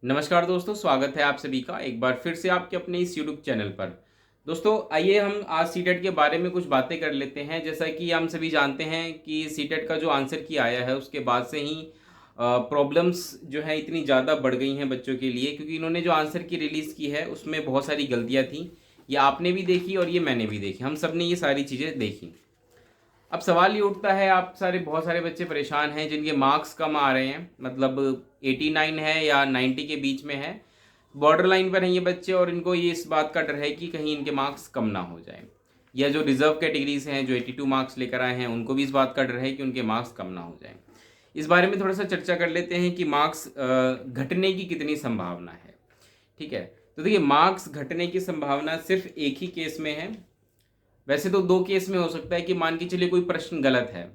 नमस्कार दोस्तों, स्वागत है आप सभी का एक बार फिर से आपके अपने इस यूट्यूब चैनल पर। दोस्तों आइए हम आज सीटेट के बारे में कुछ बातें कर लेते हैं। जैसा कि हम सभी जानते हैं कि सीटेट का जो आंसर की आया है उसके बाद से ही प्रॉब्लम्स जो है इतनी ज़्यादा बढ़ गई हैं बच्चों के लिए, क्योंकि इन्होंने जो आंसर की रिलीज़ की है उसमें बहुत सारी गलतियाँ थी। ये आपने भी देखी और ये मैंने भी देखी, हम सब ने ये सारी चीज़ें देखी। अब सवाल ये उठता है, आप सारे बहुत सारे बच्चे परेशान हैं जिनके मार्क्स कम आ रहे हैं, मतलब 89 है या 90 के बीच में है, बॉर्डर लाइन पर हैं ये बच्चे, और इनको ये इस बात का डर है कि कहीं इनके मार्क्स कम ना हो जाए। या जो रिजर्व कैटेगरीज हैं जो 82 मार्क्स लेकर आए हैं उनको भी इस बात का डर है कि उनके मार्क्स कम ना हो जाए। इस बारे में थोड़ा सा चर्चा कर लेते हैं कि मार्क्स घटने की कितनी संभावना है। ठीक है, तो देखिए मार्क्स घटने की संभावना सिर्फ एक ही केस में है। वैसे तो दो केस में हो सकता है कि मान के चलिए कोई प्रश्न गलत है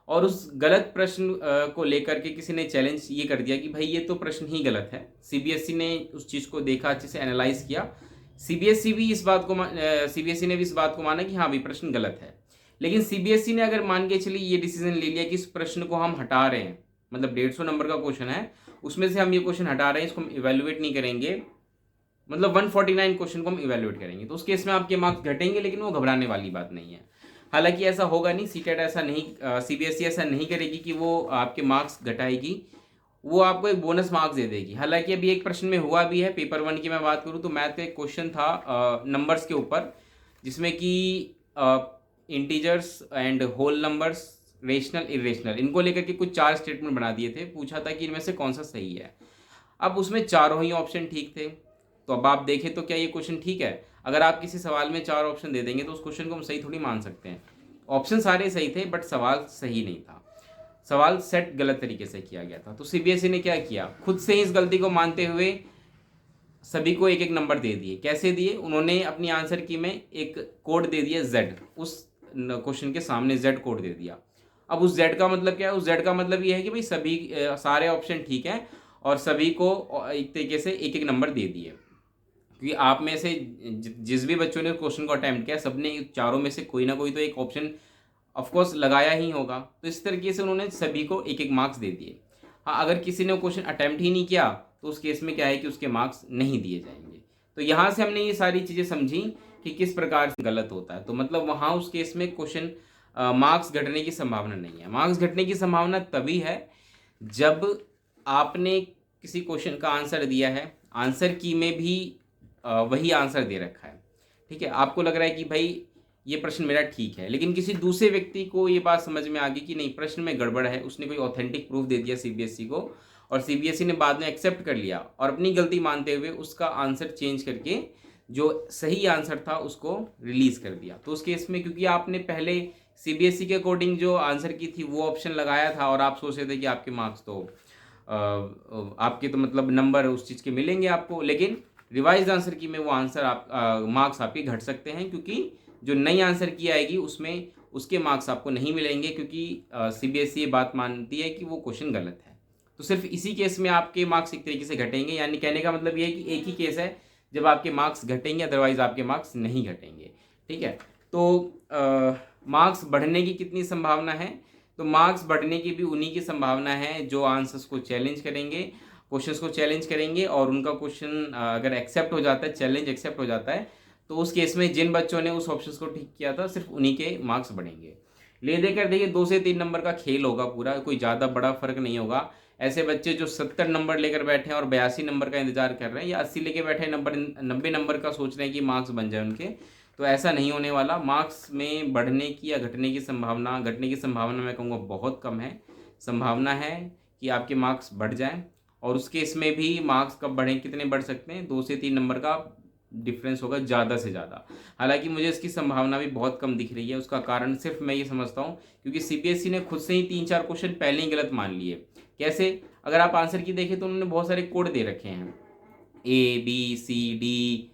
और उस गलत प्रश्न को लेकर के किसी ने चैलेंज ये कर दिया कि भाई ये तो प्रश्न ही गलत है। सीबीएसई ने उस चीज़ को देखा, अच्छे से एनालाइज किया। सीबीएसई ने भी इस बात को माना कि हाँ भाई प्रश्न गलत है। लेकिन सीबीएसई ने अगर मान के चलिए ये डिसीजन ले लिया कि इस प्रश्न को हम हटा रहे हैं, मतलब 150 नंबर का क्वेश्चन है, उसमें से हम ये क्वेश्चन हटा रहे हैं, इसको हम इवेल्युएट नहीं करेंगे, मतलब 149 क्वेश्चन को हम इवेल्युएट करेंगे, तो उस केस में आपके मार्क्स घटेंगे। लेकिन वो घबराने वाली बात नहीं है। हालांकि ऐसा होगा नहीं, सीटेट ऐसा नहीं, सीबीएसई ऐसा नहीं करेगी कि वो आपके मार्क्स घटाएगी, वो आपको एक बोनस मार्क्स दे देगी। हालांकि अभी एक प्रश्न में हुआ भी है, पेपर 1 की मैं बात करूँ तो मैथ का एक क्वेश्चन था नंबर्स के ऊपर, जिसमें कि integers and whole numbers, rational irrational, इनको लेकर के कुछ 4 स्टेटमेंट बना दिए थे। पूछा था कि इनमें से कौन सा सही है। अब उसमें चारों ही ऑप्शन ठीक थे। तो अब आप देखें तो क्या ये क्वेश्चन ठीक है? अगर आप किसी सवाल में 4 ऑप्शन दे देंगे तो उस क्वेश्चन को हम सही थोड़ी मान सकते हैं। ऑप्शन सारे सही थे बट सवाल सही नहीं था, सवाल सेट गलत तरीके से किया गया था। तो सीबीएसई ने क्या किया, खुद से ही इस गलती को मानते हुए सभी को एक एक नंबर दे दिए। कैसे दिए? उन्होंने अपनी आंसर की में एक कोड दे दिया जेड, उस क्वेश्चन के सामने जेड कोड दे दिया। अब उस जेड का मतलब क्या है? उस जेड का मतलब ये है कि भाई सभी सारे ऑप्शन ठीक हैं और सभी को एक तरीके से एक एक नंबर दे दिए। क्योंकि आप में से जिस भी बच्चों ने क्वेश्चन को अटेम्प्ट किया, सबने चारों में से कोई ना कोई तो एक ऑप्शन ऑफकोर्स लगाया ही होगा। तो इस तरीके से उन्होंने सभी को एक एक मार्क्स दे दिए। हाँ, अगर किसी ने क्वेश्चन अटेम्प्ट ही नहीं किया तो उस केस में क्या है कि उसके मार्क्स नहीं दिए जाएंगे। तो यहाँ से हमने ये सारी चीज़ें समझी कि किस प्रकार से गलत होता है। तो मतलब वहाँ उस केस में क्वेश्चन मार्क्स घटने की संभावना नहीं है। मार्क्स घटने की संभावना तभी है जब आपने किसी क्वेश्चन का आंसर दिया है, आंसर की में भी वही आंसर दे रखा है। ठीक है, आपको लग रहा है कि भाई ये प्रश्न मेरा ठीक है, लेकिन किसी दूसरे व्यक्ति को ये बात समझ में आ गई कि नहीं प्रश्न में गड़बड़ है, उसने कोई ऑथेंटिक प्रूफ दे दिया सीबीएसई को, और सीबीएसई ने बाद में एक्सेप्ट कर लिया और अपनी गलती मानते हुए उसका आंसर चेंज करके जो सही आंसर था उसको रिलीज कर दिया। तो उस केस में क्योंकि आपने पहले सीबीएसई के अकॉर्डिंग जो आंसर की थी वो ऑप्शन लगाया था और आप सोच रहे थे कि आपके मार्क्स तो आपके तो मतलब नंबर उस चीज़ के मिलेंगे आपको, लेकिन रिवाइज आंसर की में वो आंसर आप मार्क्स आपके घट सकते हैं, क्योंकि जो नई आंसर की आएगी उसमें उसके मार्क्स आपको नहीं मिलेंगे, क्योंकि सीबीएसई ये बात मानती है कि वो क्वेश्चन गलत है। तो सिर्फ इसी केस में आपके मार्क्स एक तरीके से घटेंगे। यानी कहने का मतलब ये है कि एक ही केस है जब आपके मार्क्स घटेंगे, अदरवाइज आपके मार्क्स नहीं घटेंगे। ठीक है, तो मार्क्स बढ़ने की कितनी संभावना है? तो मार्क्स बढ़ने की भी उन्हीं की संभावना है जो आंसर्स को चैलेंज करेंगे, क्वेश्चंस को चैलेंज करेंगे, और उनका क्वेश्चन अगर एक्सेप्ट हो जाता है, चैलेंज एक्सेप्ट हो जाता है, तो उस केस में जिन बच्चों ने उस ऑप्शन को ठीक किया था सिर्फ उन्हीं के मार्क्स बढ़ेंगे। ले देकर देखिए 2 से 3 नंबर का खेल होगा पूरा, कोई ज़्यादा बड़ा फर्क नहीं होगा। ऐसे बच्चे जो 70 नंबर लेकर बैठे हैं और 82 नंबर का इंतजार कर रहे हैं, या 80 लेके बैठे हैं, 90 नंबर का सोच रहे हैं कि मार्क्स बन जाए उनके, तो ऐसा नहीं होने वाला। मार्क्स में बढ़ने की या घटने की संभावना, घटने की संभावना मैं कहूँगा बहुत कम है। संभावना है कि आपके मार्क्स बढ़ जाएं, और उस केस में भी मार्क्स कब बढ़ें, कितने बढ़ सकते हैं? 2 से 3 नंबर का डिफरेंस होगा ज़्यादा से ज़्यादा। हालांकि मुझे इसकी संभावना भी बहुत कम दिख रही है। उसका कारण सिर्फ मैं ये समझता हूँ क्योंकि सीबीएसई ने खुद से ही 3-4 क्वेश्चन पहले ही गलत मान लिए। कैसे? अगर आप आंसर की देखें तो उन्होंने बहुत सारे कोड दे रखे हैं, ABCDEFZ,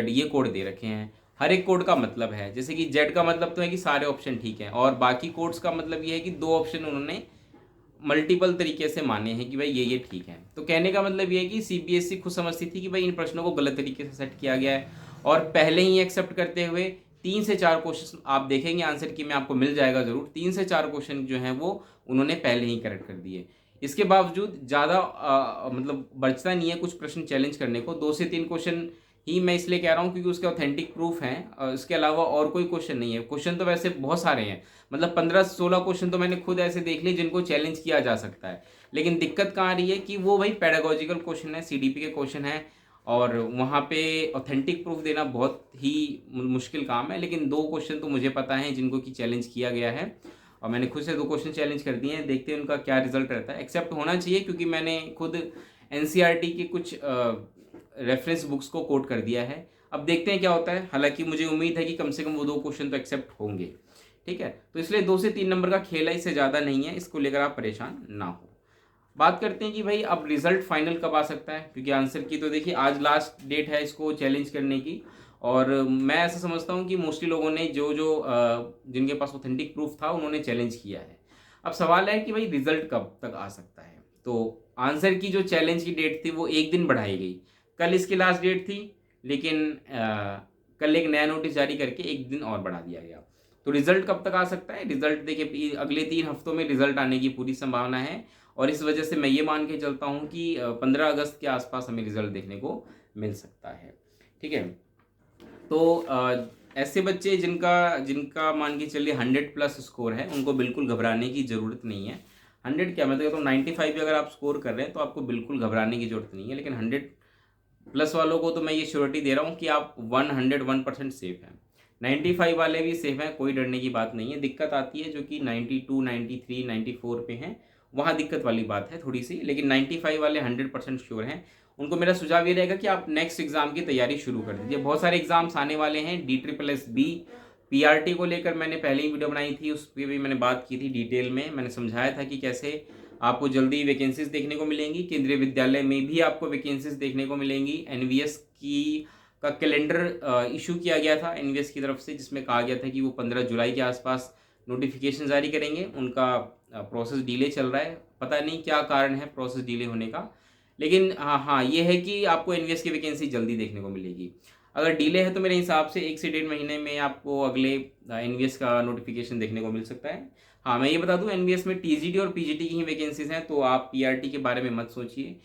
ये कोड दे रखे हैं। हर एक कोड का मतलब है, जैसे कि जेड का मतलब तो है कि सारे ऑप्शन ठीक हैं, और बाकी कोड्स का मतलब ये है कि 2 ऑप्शन उन्होंने मल्टीपल तरीके से माने हैं कि भाई ये ठीक है। तो कहने का मतलब ये है कि सीबीएसई खुद समझती थी कि भाई इन प्रश्नों को गलत तरीके से सेट किया गया है, और पहले ही एक्सेप्ट करते हुए 3 से 4 क्वेश्चन आप देखेंगे आंसर की में आपको मिल जाएगा ज़रूर, 3 से 4 क्वेश्चन जो हैं वो उन्होंने पहले ही करेक्ट कर दिए। इसके बावजूद ज़्यादा मतलब बचता नहीं है कुछ प्रश्न चैलेंज करने को। 2 से 3 क्वेश्चन ही मैं इसलिए कह रहा हूँ क्योंकि उसके ऑथेंटिक प्रूफ हैं, इसके अलावा और कोई क्वेश्चन नहीं है। क्वेश्चन तो वैसे बहुत सारे हैं, मतलब 15-16 क्वेश्चन तो मैंने खुद ऐसे देख लिए जिनको चैलेंज किया जा सकता है। लेकिन दिक्कत कहाँ आ रही है कि वो भाई पेडागोजिकल क्वेश्चन है, सीडीपी के क्वेश्चन है, और वहाँ पे ऑथेंटिक प्रूफ देना बहुत ही मुश्किल काम है। लेकिन 2 क्वेश्चन तो मुझे पता है जिनको कि चैलेंज किया गया है, और मैंने खुद से 2 क्वेश्चन चैलेंज कर दिए हैं। देखते हैं उनका क्या रिजल्ट रहता है। एक्सेप्ट होना चाहिए क्योंकि मैंने खुद एनसीईआरटी के कुछ रेफरेंस बुक्स को कोट कर दिया है। अब देखते हैं क्या होता है। हालांकि मुझे उम्मीद है कि कम से कम वो 2 क्वेश्चन तो एक्सेप्ट होंगे। ठीक है, तो इसलिए 2 से 3 नंबर का खेल है, इससे ज़्यादा नहीं है। इसको लेकर आप परेशान ना हो। बात करते हैं कि भाई अब रिजल्ट फाइनल कब आ सकता है, क्योंकि आंसर की तो देखिए आज लास्ट डेट है इसको चैलेंज करने की। और मैं ऐसा समझता हूँ कि मोस्टली लोगों ने जो जो जिनके पास ऑथेंटिक प्रूफ था उन्होंने चैलेंज किया है। अब सवाल है कि भाई रिजल्ट कब तक आ सकता है। तो आंसर की जो चैलेंज की डेट थी वो एक दिन बढ़ाई गई। कल इसकी लास्ट डेट थी, लेकिन कल एक नया नोटिस जारी करके एक दिन और बढ़ा दिया गया। तो रिजल्ट कब तक आ सकता है? रिजल्ट देखिए अगले 3 हफ्तों में रिजल्ट आने की पूरी संभावना है, और इस वजह से मैं ये मान के चलता हूँ कि 15 अगस्त के आसपास हमें रिजल्ट देखने को मिल सकता है। ठीक है, तो ऐसे बच्चे जिनका जिनका मान के चलिए 100+ स्कोर है, उनको बिल्कुल घबराने की ज़रूरत नहीं है। 100 क्या, मैं तो कहता हूँ 95 भी अगर आप स्कोर कर रहे हैं तो आपको बिल्कुल घबराने की ज़रूरत नहीं है। लेकिन 100+ वालों को तो मैं ये श्योरिटी दे रहा हूँ कि आप 101% सेफ हैं। 95 वाले भी सेफ हैं, कोई डरने की बात नहीं है। दिक्कत आती है जो कि 92, 93, 94 पे हैं, वहाँ दिक्कत वाली बात है थोड़ी सी। लेकिन 95 वाले 100% श्योर हैं, उनको मेरा सुझाव ये रहेगा कि आप नेक्स्ट एग्जाम की तैयारी शुरू कर दीजिए। बहुत सारे एग्जाम्स आने वाले हैं। DSSS-B पीआरटी को लेकर मैंने पहले ही वीडियो बनाई थी, उस पर भी मैंने बात की थी डिटेल में। मैंने समझाया था कि कैसे आपको जल्दी वैकेंसीज देखने को मिलेंगी। केंद्रीय विद्यालय में भी आपको वैकेंसीज देखने को मिलेंगी। एनवीएस की का कैलेंडर इशू किया गया था एनवीएस की तरफ से, जिसमें कहा गया था कि वो 15 जुलाई के आसपास नोटिफिकेशन जारी करेंगे। उनका प्रोसेस डिले चल रहा है, पता नहीं क्या कारण है प्रोसेस डिले होने का। लेकिन हाँ ये है कि आपको एनवीएस की वैकेंसी जल्दी देखने को मिलेगी। अगर डिले है तो मेरे हिसाब से 1 से 1.5 महीने में आपको अगले एनवीएस का नोटिफिकेशन देखने को मिल सकता है। हाँ, मैं ये बता दूं एनवीएस में टीजीटी और पीजीटी की ही वैकेंसीज हैं, तो आप पीआरटी के बारे में मत सोचिए।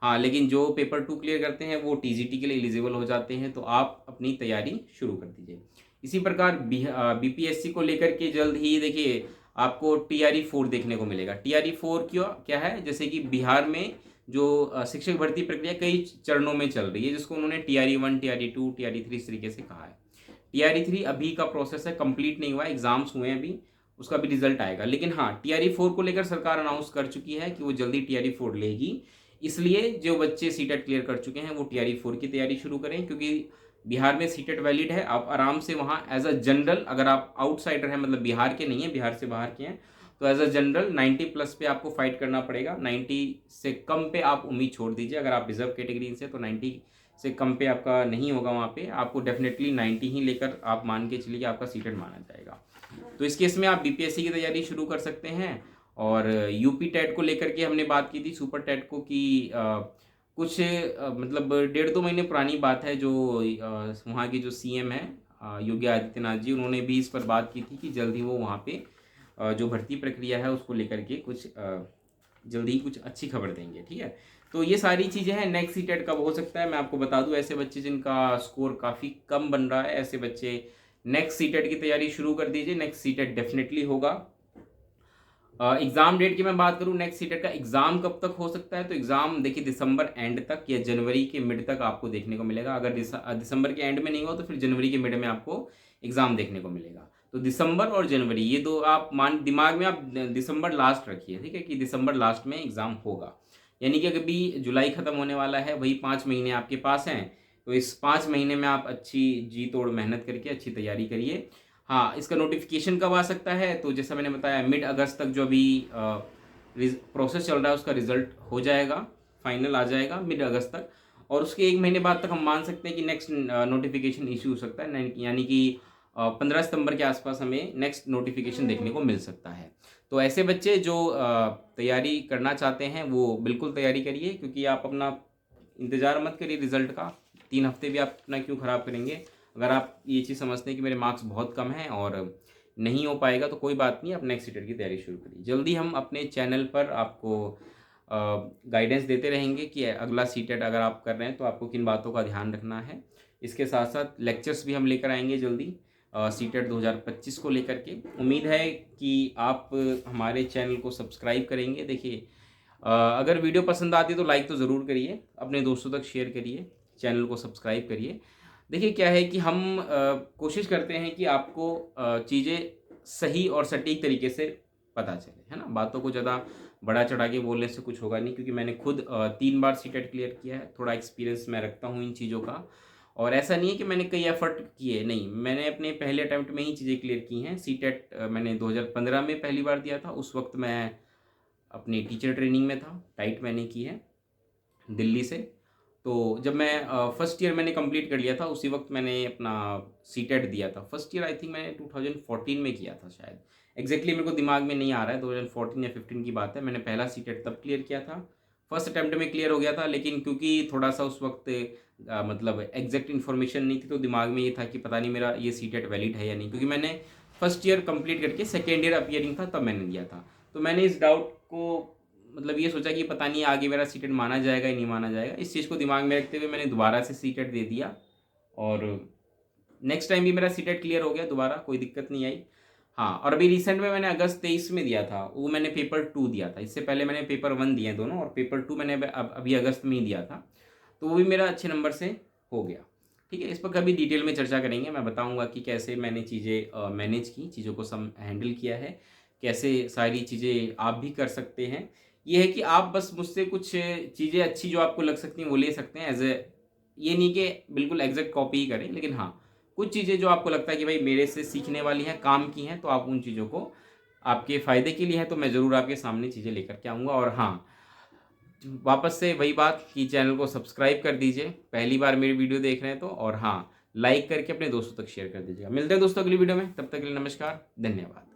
हाँ, लेकिन जो पेपर 2 क्लियर करते हैं वो टीजीटी के लिए एलिजिबल हो जाते हैं, तो आप अपनी तैयारी शुरू कर दीजिए। इसी प्रकार बीपीएससी को लेकर के जल्द ही देखिए आपको TRE-4 देखने को मिलेगा। TRE-4 क्या है, जैसे कि बिहार में जो शिक्षक भर्ती प्रक्रिया कई चरणों में चल रही है, जिसको उन्होंने TRE-1, TRE-2, TRE-3 इस तरीके से कहा है। TRE-3 अभी का प्रोसेस है, कंप्लीट नहीं हुआ है, एग्जाम्स हुए हैं अभी, उसका भी रिजल्ट आएगा। लेकिन हाँ, TRE-4 को लेकर सरकार अनाउंस कर चुकी है कि वो जल्दी TRE-4 लेगी। इसलिए जो बच्चे सीटेट क्लियर कर चुके हैं वो TRE-4 की तैयारी शुरू करें, क्योंकि बिहार में सीटेट वैलिड है। आप आराम से वहाँ एज अ जनरल, अगर आप आउटसाइडर हैं, मतलब बिहार के नहीं है, बिहार से बाहर के हैं, तो एज अ जनरल 90+ पे आपको फाइट करना पड़ेगा। 90 से कम पे आप उम्मीद छोड़ दीजिए। अगर आप रिजर्व कैटेगरी से, तो 90 से कम पे आपका नहीं होगा, वहाँ पे आपको डेफिनेटली 90 ही लेकर आप मान के चलिए आपका सीटेट माना जाएगा। तो इस केस में आप बीपीएससी की तैयारी शुरू कर सकते हैं। और यूपी टेट को लेकर के हमने बात की थी, सुपर टेट को, कि कुछ मतलब 1.5-2 महीने पुरानी बात है, जो वहाँ की जो सीएम है योगी आदित्यनाथ जी, उन्होंने भी इस पर बात की थी कि जल्द ही वो वहाँ पे जो भर्ती प्रक्रिया है उसको लेकर के कुछ जल्दी ही कुछ अच्छी खबर देंगे। ठीक है, तो ये सारी चीज़ें हैं। नेक्स्ट सीटेट कब हो सकता है मैं आपको बता दूं। ऐसे बच्चे जिनका स्कोर काफ़ी कम बन रहा है, ऐसे बच्चे नेक्स्ट सीटेट की तैयारी शुरू कर दीजिए। नेक्स्ट सीटेट डेफिनेटली होगा। एग्ज़ाम डेट की मैं बात करूं, नेक्स्ट सीटेट का एग्ज़ाम कब तक हो सकता है, तो एग्ज़ाम देखिए दिसंबर एंड तक या जनवरी के मिड तक आपको देखने को मिलेगा। अगर दिसंबर के एंड में नहीं हो तो फिर जनवरी के मिड में आपको एग्ज़ाम देखने को मिलेगा। तो दिसंबर और जनवरी, ये दो आप दिमाग में आप दिसंबर लास्ट रखिए, ठीक है, कि दिसंबर लास्ट में एग्ज़ाम होगा। यानी कि अभी जुलाई ख़त्म होने वाला है, वही 5 महीने आपके पास हैं। तो इस 5 महीने में आप अच्छी जी तोड़ मेहनत करके अच्छी तैयारी करिए। हाँ, इसका नोटिफिकेशन कब आ सकता है, तो जैसा मैंने बताया मिड अगस्त तक जो अभी प्रोसेस चल रहा है उसका रिजल्ट हो जाएगा, फाइनल आ जाएगा मिड अगस्त तक। और उसके 1 महीने बाद तक हम मान सकते हैं कि नेक्स्ट नोटिफिकेशन इशू हो सकता है, यानी कि 15 सितंबर के आसपास हमें नेक्स्ट नोटिफिकेशन देखने को मिल सकता है। तो ऐसे बच्चे जो तैयारी करना चाहते हैं वो बिल्कुल तैयारी करिए, क्योंकि आप अपना इंतज़ार मत करिए रिजल्ट का। 3 हफ्ते भी आप अपना क्यों ख़राब करेंगे। अगर आप ये चीज़ समझते हैं कि मेरे मार्क्स बहुत कम हैं और नहीं हो पाएगा, तो कोई बात नहीं, आप नेक्स्ट सीटेट की तैयारी शुरू करिए। जल्दी हम अपने चैनल पर आपको गाइडेंस देते रहेंगे कि अगला सीटेट अगर आप कर रहे हैं तो आपको किन बातों का ध्यान रखना है। इसके साथ साथ लेक्चर्स भी हम लेकर आएंगे जल्दी सीटेट 2025 को लेकर के। उम्मीद है कि आप हमारे चैनल को सब्सक्राइब करेंगे। देखिए अगर वीडियो पसंद आती है तो लाइक तो ज़रूर करिए, अपने दोस्तों तक शेयर करिए, चैनल को सब्सक्राइब करिए। देखिए क्या है कि हम कोशिश करते हैं कि आपको चीज़ें सही और सटीक तरीके से पता चले, है ना। बातों को ज़्यादा बढ़ा चढ़ा के बोलने से कुछ होगा नहीं, क्योंकि मैंने खुद 3 बार सीटेट क्लियर किया है, थोड़ा एक्सपीरियंस मैं रखता हूँ इन चीज़ों का। और ऐसा नहीं है कि मैंने कई एफर्ट किए, नहीं, मैंने अपने पहले अटैम्प्ट में ही चीज़ें क्लियर की हैं। सीटेट मैंने 2015 में पहली बार दिया था, उस वक्त मैं अपनी टीचर ट्रेनिंग में था, टाइट मैंने की है दिल्ली से। तो जब मैं फर्स्ट ईयर मैंने कंप्लीट कर लिया था, उसी वक्त मैंने अपना सीटेट दिया था। फर्स्ट ईयर आई थिंक मैंने 2014 में किया था शायद, एग्जैक्टली मेरे को दिमाग में नहीं आ रहा है, 2014 या 15 की बात है। मैंने पहला सीटेट तब क्लियर किया था, फर्स्ट अटैम्प्ट में क्लियर हो गया था। लेकिन क्योंकि थोड़ा सा उस वक्त मतलब एग्जैक्ट इन्फॉर्मेशन नहीं थी, तो दिमाग में ये था कि पता नहीं मेरा ये सीटेट वैलिड है या नहीं, क्योंकि मैंने फर्स्ट ईयर कंप्लीट करके सेकेंड ईयर अपीयरिंग था तब मैंने दिया था। तो मैंने इस डाउट को मतलब ये सोचा कि पता नहीं आगे मेरा सीटेट माना जाएगा या नहीं माना जाएगा। इस चीज़ को दिमाग में रखते हुए मैंने दोबारा से सीटेट दे दिया, और नेक्स्ट टाइम भी मेरा सीटेट क्लियर हो गया दोबारा, कोई दिक्कत नहीं आई। हाँ, और अभी रिसेंट में मैंने अगस्त 23 में दिया था, वो मैंने पेपर 2 दिया था। इससे पहले मैंने पेपर 1 दिए दोनों, और पेपर 2 मैंने अभी अगस्त में ही दिया था, तो वो भी मेरा अच्छे नंबर से हो गया। ठीक है, इस पर कभी डिटेल में चर्चा करेंगे, मैं बताऊंगा कि कैसे मैंने चीज़ें मैनेज की, चीज़ों को हैंडल किया है, कैसे सारी चीज़ें आप भी कर सकते हैं। ये है कि आप बस मुझसे कुछ चीज़ें अच्छी जो आपको लग सकती हैं वो ले सकते हैं, एज ए, ये नहीं कि बिल्कुल एग्जैक्ट कॉपी ही करें, लेकिन हाँ कुछ चीज़ें जो आपको लगता है कि भाई मेरे से सीखने वाली हैं, काम की हैं, तो आप उन चीज़ों को आपके फ़ायदे के लिए है तो मैं ज़रूर आपके सामने चीज़ें लेकर के आऊँगा। और हाँ, वापस से वही बात कि चैनल को सब्सक्राइब कर दीजिए, पहली बार मेरी वीडियो देख रहे हैं तो, और हाँ लाइक करके अपने दोस्तों तक शेयर कर दीजिएगा। मिलते हैं दोस्तों अगली वीडियो में, तब तक के लिए नमस्कार, धन्यवाद।